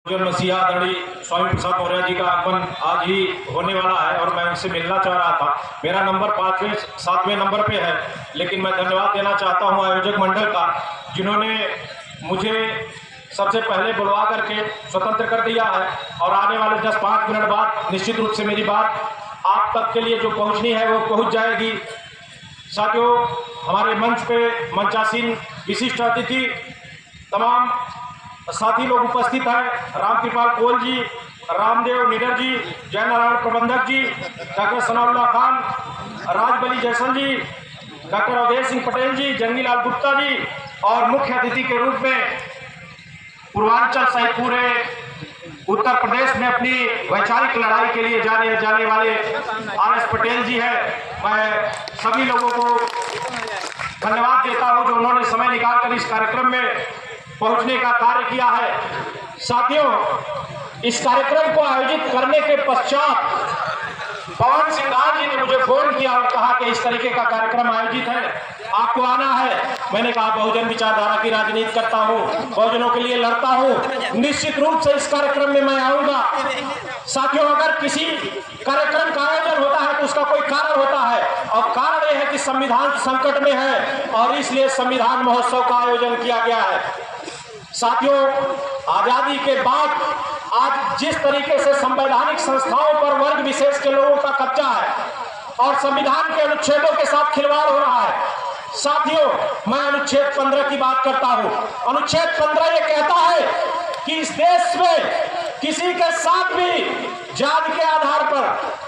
जो मसीहा आदरणीय स्वामी प्रसाद मौर्य जी का आगमन आज ही होने वाला है और मैं उनसे मिलना चाह रहा था। मेरा नंबर 7वें नंबर पे है, लेकिन मैं धन्यवाद देना चाहता हूं आयोजक मंडल का, जिन्होंने मुझे सबसे पहले बुलवा करके स्वतंत्र कर दिया है और आने वाले 10-5 मिनट बाद निश्चित रूप से मेरी बात आप तक के लिए जो पहुंचनी है वो पहुंच जाएगी। साथियों, हमारे मंच पे मंचासीन विशिष्ट अतिथि तमाम साथी लोग उपस्थित हैं। रामकृपाल कोल जी, रामदेव निडर जी, जयनारायण प्रबंधक जी, डॉक्टर सनाउल्लाह खान, राजबली जैसल जी, डॉक्टर अवधेश सिंह पटेल जी, जंगीलाल गुप्ता जी और मुख्य अतिथि के रूप में पूर्वांचल सहित पूरे उत्तर प्रदेश में अपनी वैचारिक लड़ाई के लिए जाने वाले RS पटेल जी हैं। मैं सभी लोगों को धन्यवाद देता हूं जो उन्होंने समय निकालकर इस कार्यक्रम में पहुंचने का कार्य किया है। साथियों, इस कार्यक्रम को आयोजित करने के पश्चात पवन सिंह जी ने मुझे फोन किया और कहा कि इस तरीके का कार्यक्रम आयोजित है, आपको आना है। मैंने कहा बहुजन विचारधारा की राजनीति करता हूं, बहुजनों के लिए लड़ता हूं, निश्चित रूप से इस कार्यक्रम में मैं आऊंगा। साथियों, अगर किसी कार्यक्रम का आयोजन होता है तो उसका कोई कारण होता है और कारण यह है कि संविधान संकट में है और इसलिए संविधान महोत्सव का आयोजन किया गया है। साथियों, आजादी के बाद आज जिस तरीके से संवैधानिक संस्थाओं पर वर्ग विशेष के लोगों का कब्जा है और संविधान के अनुच्छेदों के साथ खिलवाड़ हो रहा है। साथियों, मैं अनुच्छेद 15 की बात करता हूं। अनुच्छेद 15 ये कहता है कि इस देश में किसी के साथ भी जाति के आधार पर,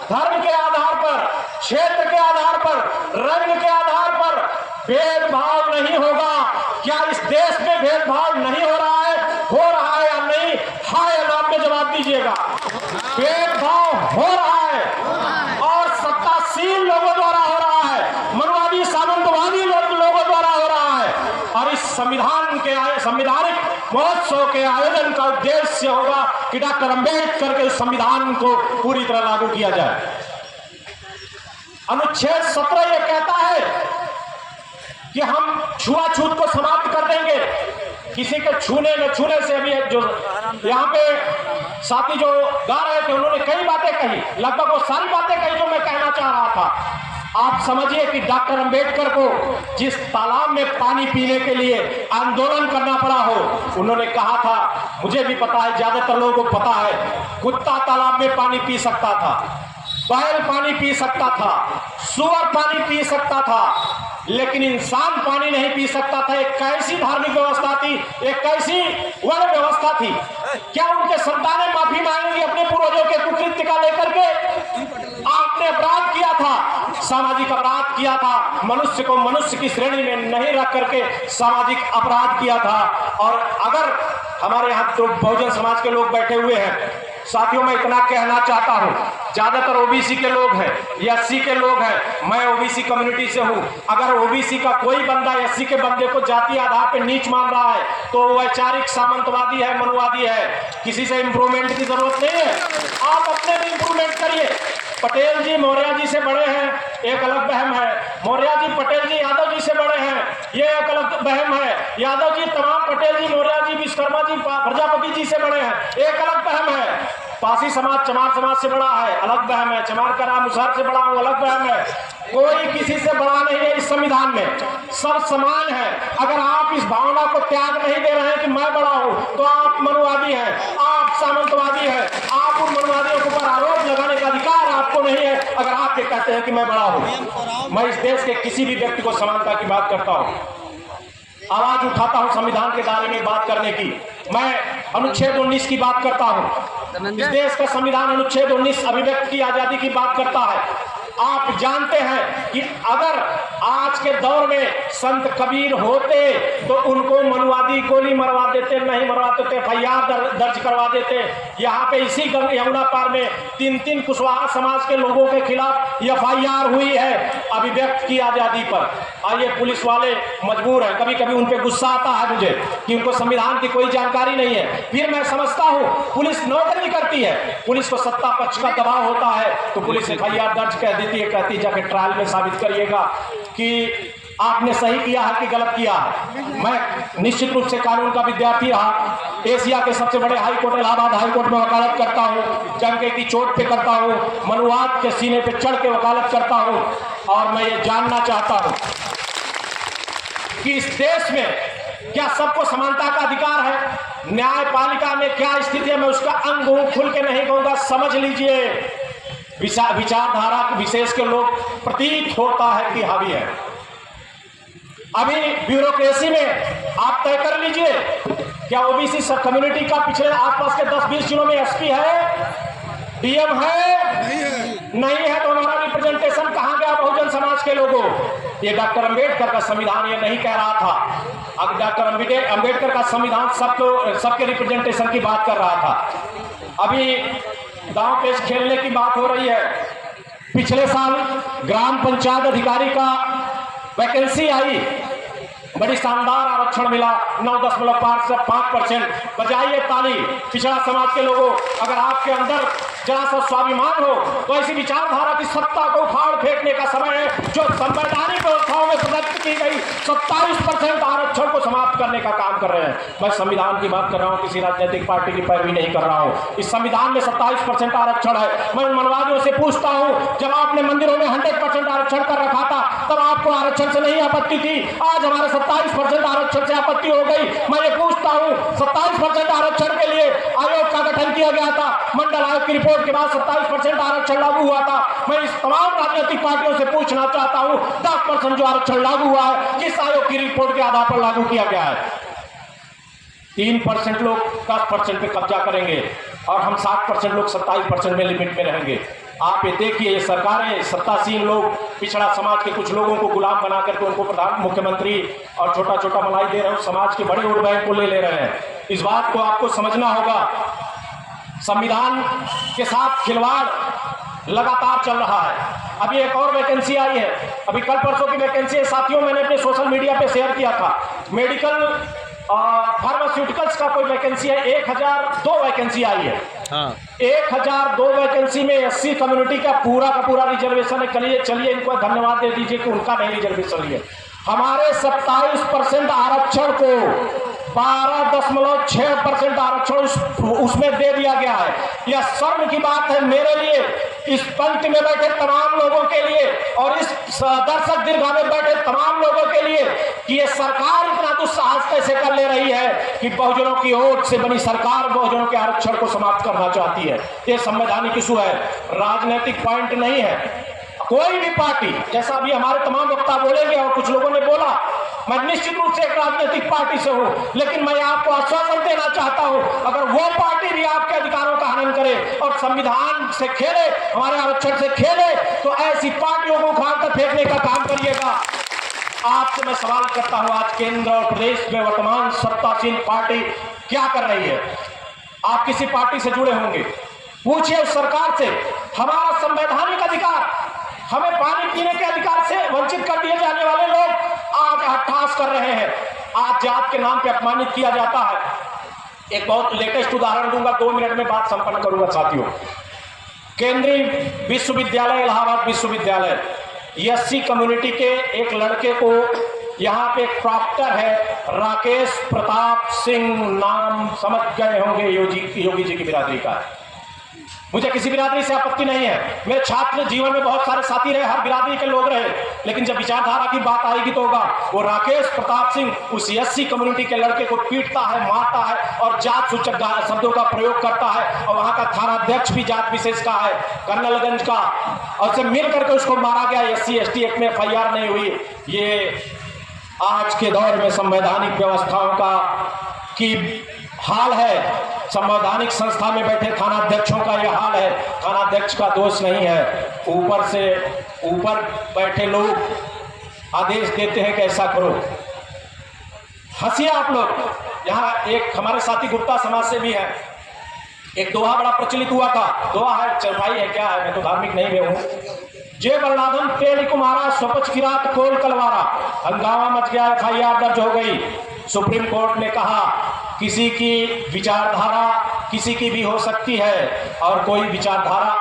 धर्म के आधार पर, क्षेत्र के आधार पर, रंग के आधार पर भेदभाव नहीं होगा। क्या इस देश में भेदभाव नहीं हो रहा है या नहीं? हाँ या ना में जवाब दीजिएगा। भेदभाव हो रहा है और सत्तासीन लोगों द्वारा हो रहा है, मनुवादी सामंतवादी लोगों द्वारा हो रहा है। और इस संविधानिक महोत्सव के आयोजन का उद्देश्य होगा कि डॉक्टर अंबेडकर के संविधान को पूरी तरह लागू किया जाए। अनुच्छेद 17 यह कहता है कि हम छुआछूत को समाप्त कर देंगे। किसी के छूने न छूने से अभी जो यहाँ पे साथी जो गा रहे थे उन्होंने कई बातें कही, लगभग वो सारी बातें कही जो मैं कहना चाह रहा था। आप समझिए कि डॉक्टर अंबेडकर को जिस तालाब में पानी पीने के लिए आंदोलन करना पड़ा हो, उन्होंने कहा था, मुझे भी पता है, ज्यादातर लोगों को पता है, कुत्ता तालाब में पानी पी सकता था, बैल पानी पी सकता था, सुअर पानी पी सकता था, लेकिन इंसान पानी नहीं पी सकता था। एक कैसी धार्मिक व्यवस्था थी, एक कैसी वर्ण व्यवस्था थी। क्या उनके संतानें माफी मांगेंगी अपने पूर्वजों के कुकृत्य का लेकर के? आपने अपराध किया था, सामाजिक अपराध किया था, मनुष्य को मनुष्य की श्रेणी में नहीं रख करके सामाजिक अपराध किया था। और अगर हमारे यहाँ तो बहुजन समाज के लोग बैठे हुए हैं, साथियों, मैं इतना कहना चाहता हूं, ज्यादातर ओबीसी के लोग हैं, SC के लोग हैं, मैं ओबीसी कम्युनिटी से हूं। अगर ओबीसी का कोई बंदा SC के बंदे को जाति आधार पर नीच मान रहा है तो वैचारिक सामंतवादी है, मनुवादी है। किसी से इंप्रूवमेंट की जरूरत नहीं है, आप अपने भी इंप्रूवमेंट करिए। पटेल जी मौर्य जी से बड़े हैं, एक अलग बहम है। मौर्य जी पटेल जी यादव जी से बड़े हैं, ये एक अलग बहम है। यादव जी तमाम पटेल जी, मौर्य जी, विश्वकर्मा जी, प्रजापति जी से बड़े हैं, एक अलग बहम है। पासी समाज चमार समाज से बड़ा है, अलग बहम है। चमार का नाम मुसार से बड़ा हूं, अलग बहम है। कोई किसी से बड़ा नहीं है। इस संविधान में सब समान है। अगर आप इस भावना को त्याग नहीं दे रहे हैं कि मैं बड़ा हूं, तो आप मनुवादी हैं, आप सामंतवादी हैं। आप उन मनुवादियों के ऊपर आरोप लगाने का अधिकार आपको नहीं है अगर आप ये कहते हैं कि मैं बड़ा हूं। मैं इस देश के किसी भी व्यक्ति को समानता की बात करता हूं, आवाज उठाता हूं संविधान के बारे में बात करने की। मैं अनुच्छेद 19 की बात करता हूं। इस देश का संविधान अनुच्छेद 19 अभिव्यक्ति की आजादी की बात करता है। आप जानते हैं कि अगर आज के दौर में संत कबीर होते तो उनको मनुवादी गोली मरवा देते, नहीं मरवाते थे, FIR दर्ज करवा देते। यहाँ पे इसी यमुना पार में 3 कुशवाहा समाज के लोगों के खिलाफ FIR हुई है अभिव्यक्ति की आजादी पर। और ये पुलिस वाले मजबूर हैं, कभी कभी उन पे गुस्सा आता है मुझे कि उनको संविधान की कोई जानकारी नहीं है। फिर मैं समझता हूँ पुलिस नौकरी करती है, पुलिस को सत्ता पक्ष का दबाव होता है तो पुलिस FIR दर्ज कर देती है, कहती जाके ट्रायल में साबित करिएगा कि आपने सही किया है कि गलत किया है। मैं निश्चित रूप से कानून का विद्यार्थी रहा, एशिया के सबसे बड़े high court Allahabad high court में वकालत करता हूँ, जंग की चोट पे करता हूँ, मनुवाद के सीने पे चढ़ के वकालत करता हूँ। और मैं ये जानना चाहता हूँ कि इस देश में क्या सबको समानता का अधिकार है? न्यायपालिका में क्या स्थिति है? मैं उसका अंग हूं, खुल के नहीं कहूंगा, समझ लीजिए। विचारधारा विशेष के लोग प्रतीत होता है कि हावी है। अभी ब्यूरोक्रेसी में आप तय कर लीजिए, क्या ओबीसी सब कम्युनिटी का पिछले आसपास के 10-20 जिलों में एसपी है, डीएम है? नहीं है। तो हमारा रिप्रेजेंटेशन कहां गया बहुजन समाज के लोगों? ये डॉक्टर अंबेडकर का संविधान ये नहीं कह रहा था। अब डॉक्टर अंबेडकर का संविधान सबके रिप्रेजेंटेशन की बात कर रहा था। अभी गांव पेश खेलने की बात हो रही है। पिछले साल ग्राम पंचायत अधिकारी का वैकेंसी आई, बड़ी शानदार आरक्षण मिला, 9.5% बजाइए ताली पिछड़ा समाज के लोगों। अगर आपके अंदर जरा सा स्वाभिमान हो तो ऐसी विचारधारा की सत्ता को उखाड़ फेंकने का समय है जो संवैधानिक व्यवस्थाओं में प्रदत्त की गई 27% आरक्षण को समाप्त करने का काम कर रहे हैं। मैं संविधान की बात कर रहा हूं, किसी राजनीतिक पार्टी की पैरवी नहीं कर रहा हूं। इस संविधान में 27% आरक्षण है। मैं मनवादियों से पूछता हूं, जब आपने मंदिरों में 100% आरक्षण कर रखा था तब आपको आरक्षण से नहीं आपत्ति थी, आज हमारे 27% आरक्षण से आपत्ति हो गई। मैं ये पूछता हूं, 27% आरक्षण के लिए आयोग का गठन किया गया था, मंडल आयोग की रिपोर्ट के बाद 27% आरक्षण लागू हुआ था। मैं इस तमाम राजनीतिक पार्टियों से पूछना चाहता हूं, 10% जो आरक्षण लागू हुआ है किस आयोग की रिपोर्ट के आधार पर लागू किया गया है? 3% लोग 10% पे कब्जा करेंगे और हम 60% लोग 27% में लिमिट में रहेंगे। आप ये देखिए, ये सरकारें, सत्तासीन लोग पिछड़ा समाज के कुछ लोगों को गुलाम बना करके उनको प्रधान मुख्यमंत्री और छोटा छोटा मलाई दे रहे हो, समाज के बड़े वोट बैंक को ले रहे हैं। इस बात को आपको समझना होगा। संविधान के साथ खिलवाड़ लगातार चल रहा है। अभी एक और वैकेंसी आई है, अभी कल परसों की वैकेंसी है साथियों, मैंने अपने सोशल मीडिया पे शेयर किया था। मेडिकल फार्मास्यूटिकल्स का कोई वैकेंसी है, 1002 वैकेंसी आई है। हाँ। 1002 वैकेंसी में एससी कम्युनिटी का पूरा रिजर्वेशन है। चलिए इनको धन्यवाद दे दीजिए कि उनका नहीं रिजर्वेशन है। हमारे 27% आरक्षण को 12.6% आरक्षण उसमें दे दिया गया है। यह शर्म की बात है मेरे लिए, इस पंक्ति में बैठे तमाम लोगों के लिए और इस दर्शक दीर्घा में बैठे तमाम लोगों के लिए कि ये सरकार इतना दुस्साहस कैसे कर ले रही है कि बहुजनों की ओट से बनी सरकार बहुजनों के आरक्षण को समाप्त करना चाहती है। ये संवैधानिक इशू है, राजनीतिक पॉइंट नहीं है। कोई भी पार्टी, जैसा अभी हमारे तमाम वक्ता बोलेंगे और कुछ लोगों ने बोला, मैं निश्चित रूप से एक राजनीतिक पार्टी से हूं, लेकिन मैं आपको आश्वासन देना चाहता हूं, अगर वो पार्टी भी आपके अधिकारों का हनन करे और संविधान से खेले, हमारे आरक्षण से खेले, तो ऐसी पार्टियों को उखाड़ कर फेंकने का काम करिएगा। आपसे मैं सवाल करता हूं, आज केंद्र और प्रदेश में वर्तमान सत्तासीन पार्टी क्या कर रही है? आप किसी पार्टी से जुड़े होंगे, पूछिए उस सरकार से। हमारा संवैधानिक अधिकार, हमें पानी पीने के अधिकार से वंचित कर दिए जाने वाले लोग आज हट्टास कर रहे हैं। आज जात के नाम पे अपमानित किया जाता है। एक बहुत लेटेस्ट उदाहरण दूंगा, 2 मिनट में बात संपन्न करूंगा साथियों। केंद्रीय विश्वविद्यालय इलाहाबाद विश्वविद्यालय, एससी कम्युनिटी के एक लड़के को, यहाँ पे एक प्रॉक्टर है राकेश प्रताप सिंह, नाम समझ गए होंगे, योगी जी की बिरादरी का है। मुझे किसी बिरादरी से आपत्ति नहीं है, मेरे छात्र जीवन में बहुत सारे साथी रहे, हर बिरादरी के लोग रहे, लेकिन जब विचारधारा की बात आएगी तो होगा। वो राकेश प्रताप सिंह उस एससी कम्युनिटी के लड़के को पीटता है, मारता है और जात सूचक शब्दों का प्रयोग करता है, और वहां का थाना अध्यक्ष भी जात विशेष का है, कर्नलगंज का, और से मिल करके उसको मारा गया। SC ST एक्ट में FIR नहीं हुई। ये आज के दौर में संवैधानिक व्यवस्थाओं का की हाल है। संवैधानिक संस्था में बैठे थानाध्यक्षों का यह हाल है। थानाध्यक्ष का दोष नहीं है, ऊपर से ऊपर बैठे लोग आदेश देते हैं कि ऐसा करो। हंसिए आप लोग। यहाँ एक हमारे साथी गुप्ता समाज से भी है, एक दोहा बड़ा प्रचलित हुआ था, दोहा है, चरपाई है, क्या है, मैं तो धार्मिक नहीं हूं। जय बलनाथम तेली कुमारा स्वपच की रात कोल कलवारा, हंगामा मच गया, FIR दर्ज हो गई। सुप्रीम कोर्ट ने कहा किसी की विचारधारा किसी की भी हो सकती है और कोई विचारधारा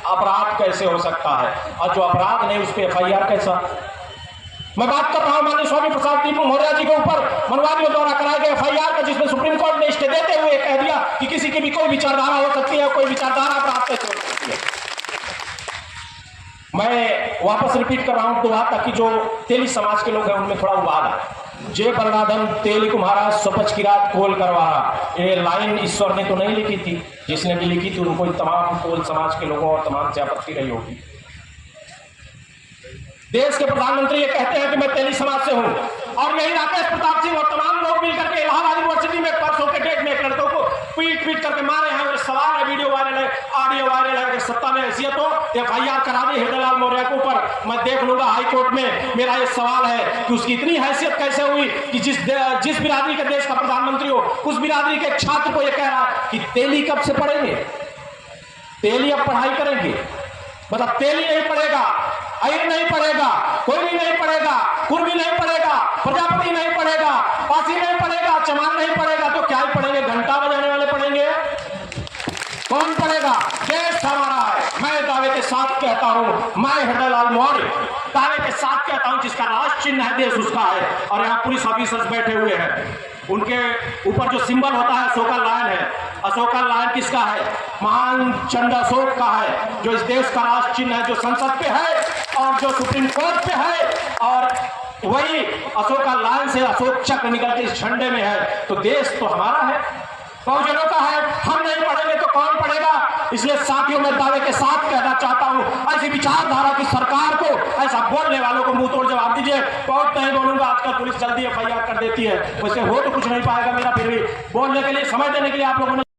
अपराध कैसे हो सकता है, और जो अपराध नहीं उस पर FIR कैसा? मैं बात कर रहा हूं माननीय स्वामी प्रसाद दीपू मौर्य जी के ऊपर मनवादियों द्वारा कराए गए एफआईआर का, जिसमें सुप्रीम कोर्ट ने स्टे देते हुए कह दिया कि किसी की भी कोई विचारधारा हो सकती है, कोई विचारधारा प्राप्त हो सकती है। मैं वापस रिपीट कर रहा हूं, तो ताकि जो तेली समाज के लोग हैं उनमें थोड़ा उबाल आए। जय बलराधन तेली कुम्हारा सपच की रात कोल करवारा, ये लाइन ईश्वर ने तो नहीं लिखी थी, जिसने भी लिखी थी उनको तमाम कोल समाज के लोगों और तमाम से आपत्ति रही होगी। देश के प्रधानमंत्री ये कहते हैं कि मैं तेली समाज से हूं, और यही राकेश प्रताप सिंह और तमाम लोग मिलकर के इलाहाबाद यूनिवर्सिटी में परसों के डेट में एक लड़कों को पीट करके मारे हैं। और सवाल है, वीडियो वायरल है, ऑडियो वायरल है, सत्ता में हैसियत हो एफआईआर करा दी हृदयलाल मौर्य के ऊपर। मैं देख लूंगा हाईकोर्ट में। मेरा ये सवाल है कि उसकी इतनी हैसियत कैसे हुई कि जिस बिरादरी के देश का प्रधानमंत्री हो, उस बिरादरी के छात्र को यह कह रहा कि तेली कब से पढ़ेंगे, तेली अब पढ़ाई करेंगे। मतलब तेली नहीं पढ़ेगा, अयर नहीं पढ़ेगा, कोयली नहीं पढ़ेगा, कुर्मी नहीं पढ़ेगा, प्रजापति नहीं पढ़ेगा, पासी नहीं पढ़ेगा, चमार नहीं पढ़ेगा, तो क्या ही पढ़ेंगे? घंटा बजाने वाले पढ़ेंगे। कौन पढ़ेगा? देश हमारा है। मैं दावे के साथ कहता हूं, मैं हृदयलाल मौर्य दावे के साथ कहता हूं, जिसका राष्ट्र चिन्ह है देश उसका है। और यहाँ पुलिस ऑफिसर्स बैठे हुए हैं, उनके ऊपर जो सिंबल होता है अशोका लायन है। अशोका लायन किसका है? महान चंद्र अशोक का है, जो इस देश का राष्ट्र चिन्ह है, जो संसद पे है और जो सुप्रीम कोर्ट पे है। और वही अशोका लायन से अशोक चक्र निकल के इस झंडे में है। तो देश तो हमारा है, बहुजनों का है। हम नहीं पढ़ेंगे तो कौन पढ़ेगा? इसलिए साथियों में दावे के साथ कहना चाहता हूं, ऐसी विचारधारा की सरकार को, ऐसा बोलने वालों को मुंह तोड़ जवाब दीजिए। बहुत नहीं बोलूंगा, आजकल पुलिस जल्दी एफआईआर कर देती है, वैसे हो तो कुछ नहीं पाएगा मेरा, फिर भी बोलने के लिए समय देने के लिए आप लोगों ने